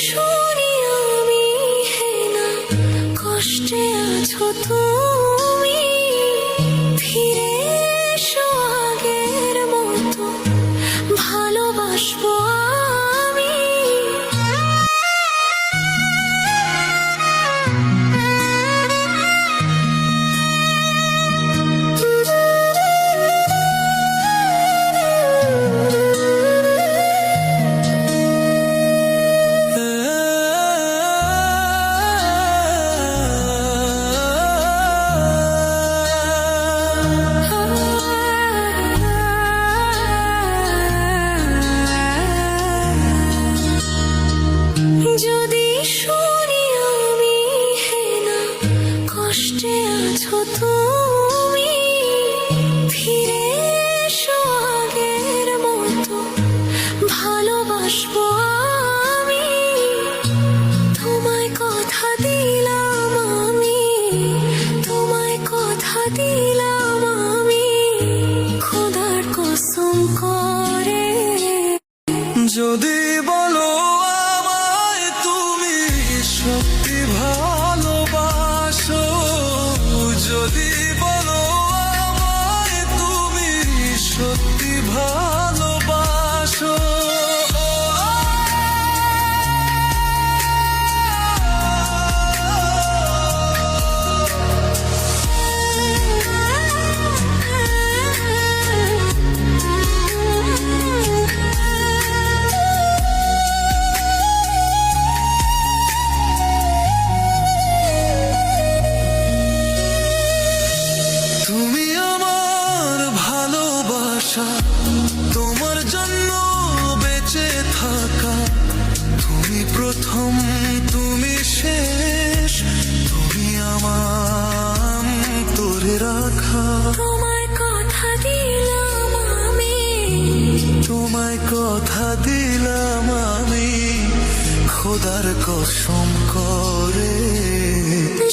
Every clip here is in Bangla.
শুনি আমি হে না কষ্টে আছো তুমি, ফিরে এসো আগের মতো ভালোবাসবো আমি। যদি শুনি আমি হে না কষ্টে আছো তুমি, ফিরে এসো আগের মতো ভালোবাসবো আমি। তোমায় কথা দিলাম আমি, তোমায় কথা দিলাম আমি, খোদার কসম করে। যদি বলো আমায় তুমি সত্যি ভালোবাসো, যদি বলো আমায় তুমি সত্যি ভালোবাসো, তুমি আমার ভালোবাসা, তোমার জন্য বেঁচে থাকা, তুমি প্রথম তুমি শেষ, তুমি আমার তোরে রাখা। তোমায় কথা দিলাম আমি, তোমায় কথা দিলাম আমি, খোদার কসম করে।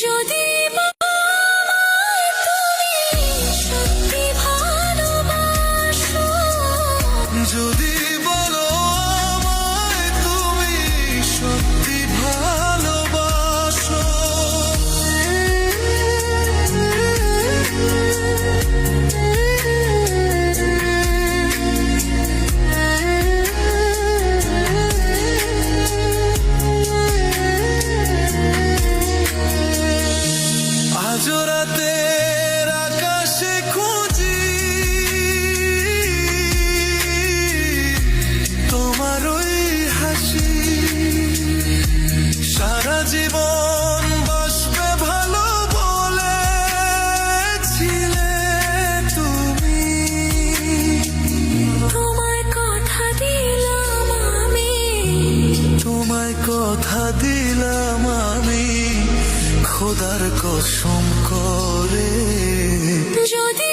যদি আমায় তুমি সত্যি ভালোবাসো, যদি বলো আমায় তুমি সত্যি ভালোবাসো, আজ রাতের আকাশে খুঁজি তোমার ওই হাসি, সারা জীবন বাসবে ভালো বলেছিলে তুমি। তোমায় কথা দিলাম আমি, তোমায় কথা দিলাম আমি, খোদার কসম করে। যদি